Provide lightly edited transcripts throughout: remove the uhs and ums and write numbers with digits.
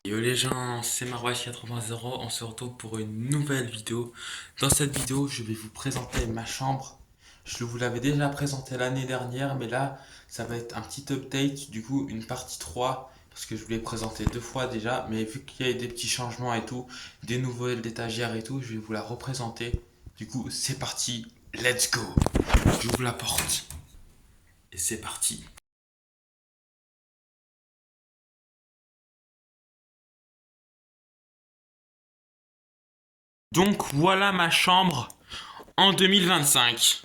Yo les gens, c'est Marwash 80, on se retrouve pour une nouvelle vidéo. Dans cette vidéo, je vais vous présenter ma chambre. Je vous l'avais déjà présenté l'année dernière, mais là, ça va être un petit update, du coup une partie 3, parce que je vous l'ai présenté deux fois déjà, mais vu qu'il y a eu des petits changements et tout, des nouvelles étagères et tout, je vais vous la représenter. Du coup, c'est parti, let's go. J'ouvre la porte, et c'est parti. Donc voilà ma chambre en 2025.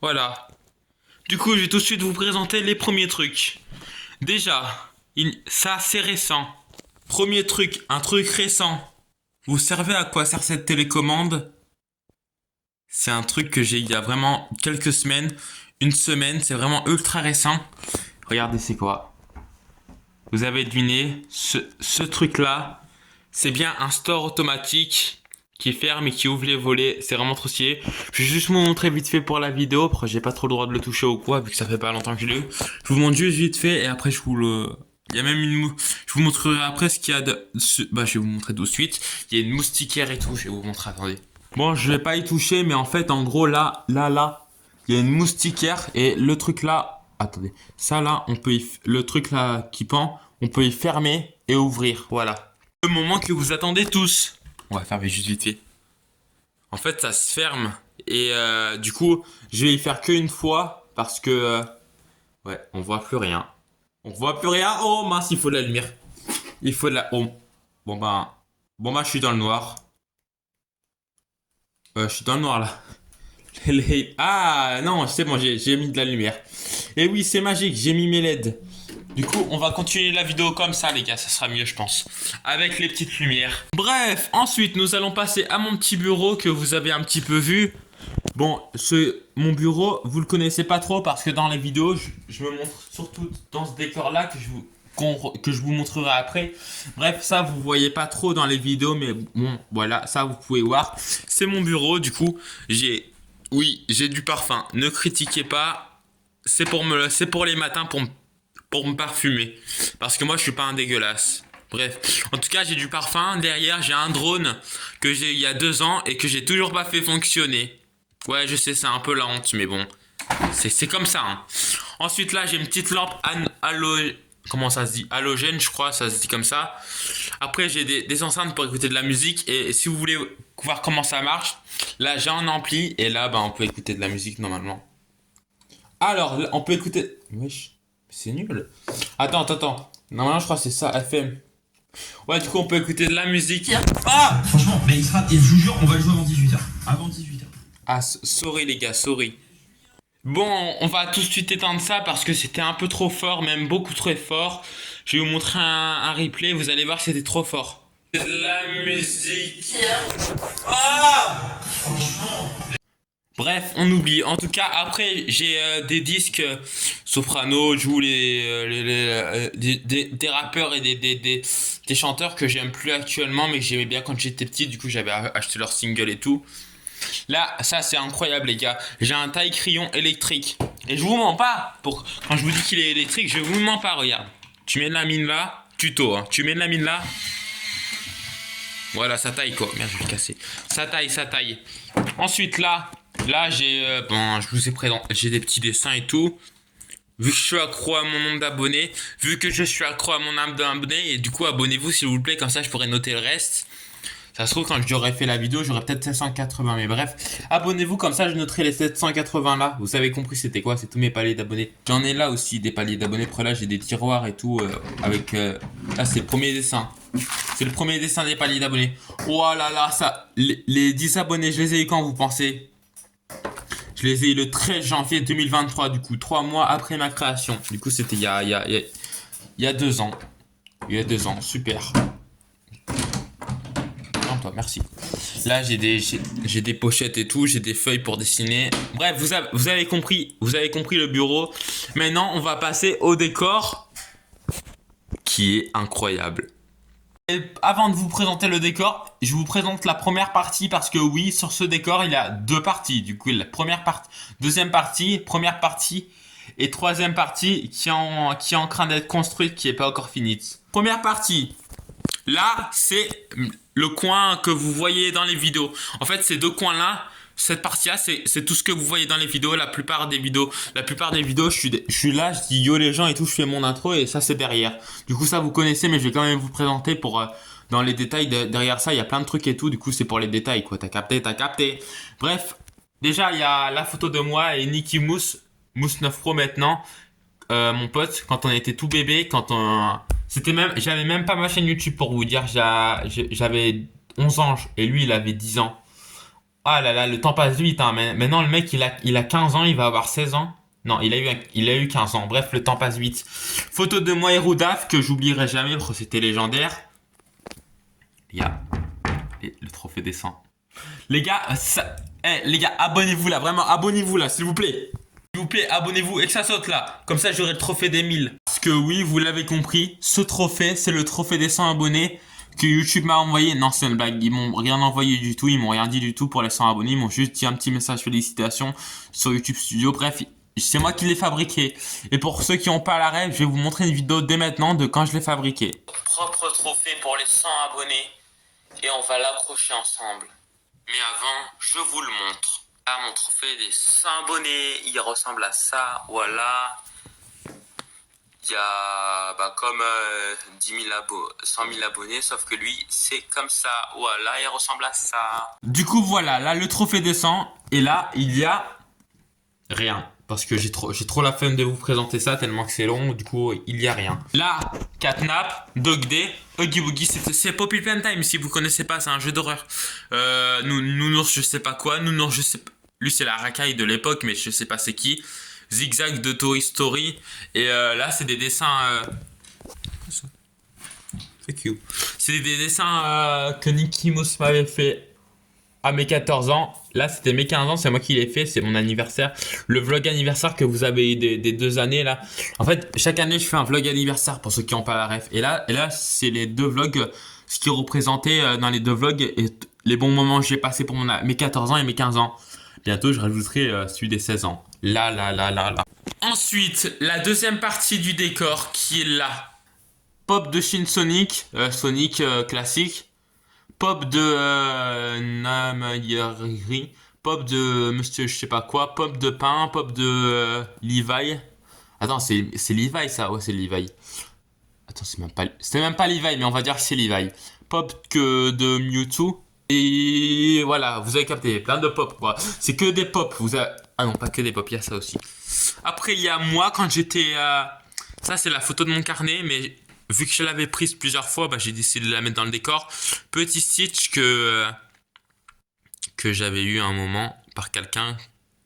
Voilà. Du coup, je vais tout de suite vous présenter les premiers trucs. Déjà, ça c'est récent. Premier truc, un truc récent. Vous savez à quoi sert cette télécommande? C'est un truc que j'ai il y a vraiment quelques semaines. Une semaine, c'est vraiment ultra récent. Regardez, c'est quoi? Vous avez deviné, ce truc-là, c'est bien un store automatique qui ferme et qui ouvre les volets. C'est vraiment trop stylé. Je vais juste vous montrer vite fait pour la vidéo. Après, j'ai pas trop le droit de le toucher ou quoi, vu que ça fait pas longtemps que je l'ai eu. Je vous montre juste vite fait et après, je vous le... Il y a même une je vous montrerai après ce qu'il y a de... Bah, je vais vous montrer tout de suite. Il y a une moustiquaire et tout. Je vais vous montrer, attendez. Bon, je vais pas y toucher, mais en fait, en gros, là, il y a une moustiquaire et le truc là, attendez, ça là, le truc là qui pend, on peut y fermer et ouvrir, voilà. Le moment que vous attendez tous. On va fermer juste vite fait. En fait, ça se ferme et du coup, je vais y faire qu'une fois parce que, ouais, on voit plus rien. On voit plus rien. Oh mince, il faut de la lumière. Il faut de la... Oh. Bon bah, je suis dans le noir. Je suis dans le noir là. Ah non, c'est bon, j'ai mis de la lumière. Et oui, c'est magique, j'ai mis mes LED. Du coup, on va continuer la vidéo comme ça, les gars, ça sera mieux, je pense. Avec les petites lumières. Bref, ensuite, nous allons passer à mon petit bureau que vous avez un petit peu vu. Bon, mon bureau, vous le connaissez pas trop parce que dans les vidéos, je me montre surtout dans ce décor-là que je vous montrerai après. Bref, ça, vous voyez pas trop dans les vidéos, mais bon, voilà, ça, vous pouvez voir. C'est mon bureau, du coup, oui, j'ai du parfum. Ne critiquez pas. C'est pour les matins pour me parfumer. Parce que moi, je suis pas un dégueulasse. Bref, en tout cas, j'ai du parfum. Derrière, j'ai un drone que j'ai il y a 2 ans et que j'ai toujours pas fait fonctionner. Ouais, je sais, c'est un peu la honte, mais bon, c'est comme ça, hein. Ensuite, là, j'ai une petite lampe comment ça se dit? Halogène, je crois, ça se dit comme ça. Après, j'ai des enceintes pour écouter de la musique. Et si vous voulez voir comment ça marche, là, j'ai un ampli. Et là, bah, on peut écouter de la musique normalement. Alors, on peut écouter... Wesh, c'est nul. Attends. Normalement, je crois que c'est ça, FM. Ouais, du coup, on peut écouter de la musique. Ah! Franchement, mais et je vous jure, on va le jouer avant 18h. Avant 18h. Ah, sorry les gars, sorry. Bon, on va tout de suite éteindre ça parce que c'était un peu trop fort, même beaucoup trop fort. Je vais vous montrer un replay, vous allez voir que c'était trop fort. De la musique. Ah! Bref, on oublie. En tout cas, après, j'ai des disques soprano, joue des rappeurs et des chanteurs que j'aime plus actuellement, mais que j'aimais bien quand j'étais petit. Du coup, j'avais acheté leurs singles et tout. Là, ça c'est incroyable les gars. J'ai un taille crayon électrique. Et je vous mens pas. Quand je vous dis qu'il est électrique, je vous mens pas, regarde. Tu mets de la mine là, tuto, hein. Tu mets de la mine là. Voilà, ça taille quoi. Merde, je vais le casser. Ça taille. Ensuite là je vous ai présenté. J'ai des petits dessins et tout. Vu que je suis accro à mon nombre d'abonnés. Et du coup, abonnez-vous s'il vous plaît. Comme ça, je pourrai noter le reste. Ça se trouve, quand j'aurais fait la vidéo, j'aurais peut-être 780. Mais bref, abonnez-vous, comme ça je noterai les 780 là. Vous avez compris c'était quoi? C'est tous mes paliers d'abonnés. J'en ai là aussi des paliers d'abonnés. Après là, j'ai des tiroirs et tout. Là, c'est le premier dessin. C'est le premier dessin des paliers d'abonnés. Oh là là, ça. Les 10 abonnés, je les ai eu quand vous pensez? Je les ai eu le 13 janvier 2023, du coup, 3 mois après ma création. Du coup, c'était il y a 2 ans. Il y a 2 ans, super. Toi, merci. Là, j'ai des pochettes et tout, j'ai des feuilles pour dessiner. Bref, vous avez compris le bureau. Maintenant, on va passer au décor qui est incroyable. Et avant de vous présenter le décor, je vous présente la première partie parce que oui, sur ce décor, il y a 2 parties. Du coup, la première partie, deuxième partie, première partie et troisième partie qui est en train d'être construite, qui n'est pas encore finie. Première partie. Là, c'est le coin que vous voyez dans les vidéos. En fait, ces deux coins-là, cette partie-là, c'est tout ce que vous voyez dans les vidéos. La plupart des vidéos, je suis là, je dis yo les gens et tout, je fais mon intro et ça, c'est derrière. Du coup, ça, vous connaissez, mais je vais quand même vous présenter pour dans les détails. Derrière ça, il y a plein de trucs et tout. Du coup, c'est pour les détails, quoi. T'as capté, t'as capté. Bref, déjà, il y a la photo de moi et Nicky Mousse 9 Pro maintenant. Mon pote, quand on était tout bébé, j'avais même pas ma chaîne YouTube pour vous dire, j'avais 11 ans et lui il avait 10 ans. Ah là là, le temps passe vite, hein. Maintenant le mec il a 15 ans, il va avoir 16 ans. Non, il a eu 15 ans. Bref, le temps passe vite. Photo de moi et Roudaf que j'oublierai jamais parce que c'était légendaire. Il y a le trophée des 100. Les gars, les gars, abonnez-vous là, vraiment abonnez-vous là, s'il vous plaît. S'il vous plaît, abonnez-vous et que ça saute là. Comme ça, j'aurai le trophée des 1000. Parce que oui, vous l'avez compris, ce trophée, c'est le trophée des 100 abonnés que YouTube m'a envoyé. Non, c'est une blague. Ils m'ont rien envoyé du tout. Ils m'ont rien dit du tout pour les 100 abonnés. Ils m'ont juste dit un petit message félicitations sur YouTube Studio. Bref, c'est moi qui l'ai fabriqué. Et pour ceux qui n'ont pas la rêve, je vais vous montrer une vidéo dès maintenant de quand je l'ai fabriqué. Propre trophée pour les 100 abonnés. Et on va l'accrocher ensemble. Mais avant, je vous le montre. Ah, mon trophée des 100 abonnés, il ressemble à ça, voilà. Il y a comme 100 000 abonnés, sauf que lui, c'est comme ça, voilà, il ressemble à ça. Du coup, voilà, là, le trophée des 100, et là, il y a rien. Parce que j'ai trop la flemme de vous présenter ça, tellement que c'est long, du coup, il y a rien. Là, Catnap, Dog Day, Huggy Wuggy, c'est Poppy Playtime, si vous connaissez pas, c'est un jeu d'horreur. Nounours, je sais pas quoi, Nounours, je sais pas. Lui, c'est la racaille de l'époque, mais je sais pas c'est qui. Zigzag de Toy Story. Et là, c'est des dessins... C'est cute. C'est des dessins que Nicky Mouse m'avait fait à mes 14 ans. Là, c'était mes 15 ans, c'est moi qui l'ai fait, c'est mon anniversaire. Le vlog anniversaire que vous avez eu des 2 années, là. En fait, chaque année, je fais un vlog anniversaire pour ceux qui n'ont pas la ref. Et là c'est les 2 vlogs, ce qui représentait dans les 2 vlogs et les bons moments que j'ai passés pour mes 14 ans et mes 15 ans. Bientôt, je rajouterai celui des 16 ans. Là. Ensuite, la deuxième partie du décor qui est là. Pop de Shin Sonic, Sonic classique. Pop de Namayari. Pop de Monsieur je sais pas quoi. Pop de pain. Pop de Levi. Attends, c'est Levi ça. Ouais, c'est Levi. Attends, c'était même pas Levi, mais on va dire que c'est Levi. Pop que de Mewtwo. Et voilà, vous avez capté, plein de pop quoi. C'est que des pop. Ah non, pas que des pop, il y a ça aussi. Après, il y a moi quand j'étais... Ça, c'est la photo de mon carnet, mais vu que je l'avais prise plusieurs fois, j'ai décidé de la mettre dans le décor. Petit Stitch que j'avais eu à un moment par quelqu'un.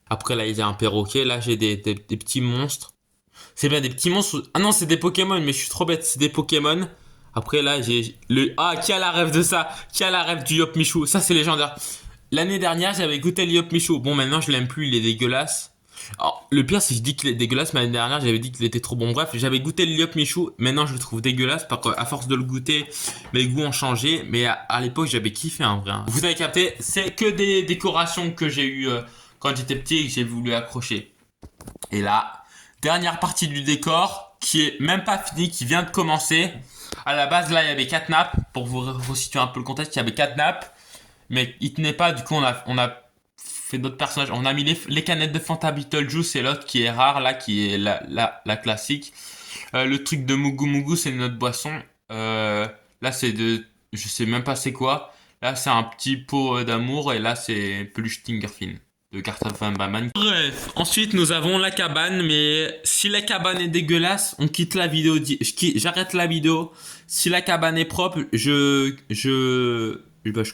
Après, là, il y a un perroquet. Là, j'ai des petits monstres. C'est bien des petits monstres. Ah non, c'est des Pokémon, mais je suis trop bête. C'est des Pokémon. Après là, j'ai le... Ah, qui a la rêve de ça? Qui a la rêve du Yop Michou? Ça, c'est légendaire. L'année dernière, j'avais goûté le Yop Michou. Bon, maintenant, je l'aime plus, il est dégueulasse. Alors, le pire, c'est que je dis qu'il est dégueulasse, mais l'année dernière, j'avais dit qu'il était trop bon. Bref, j'avais goûté le Yop Michou. Maintenant, je le trouve dégueulasse parce qu'à force de le goûter, mes goûts ont changé. Mais à l'époque, j'avais kiffé en vrai. Vous avez capté? C'est que des décorations que j'ai eues quand j'étais petit et que j'ai voulu accrocher. Et là, dernière partie du décor qui est même pas finie, qui vient de commencer. À la base, là, il y avait Catnap. Pour vous resituer un peu le contexte, il y avait Catnap. Mais il tenait pas. Du coup, on a fait d'autres personnages. On a mis les canettes de Fanta Beetlejuice et l'autre qui est rare, là, qui est la classique. Le truc de Mugu Mugu, c'est notre boisson. Là, c'est de... Je sais même pas c'est quoi. Là, c'est un petit pot d'amour. Et là, c'est peluche Tinkerfin. De carte of Batman. Bref, ensuite nous avons la cabane, mais si la cabane est dégueulasse, on quitte la vidéo, j'arrête la vidéo. Si la cabane est propre, je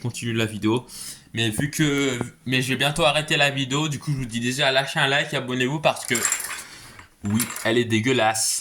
continue la vidéo. Mais je vais bientôt arrêter la vidéo, du coup je vous dis déjà lâchez un like, abonnez-vous parce que oui, elle est dégueulasse.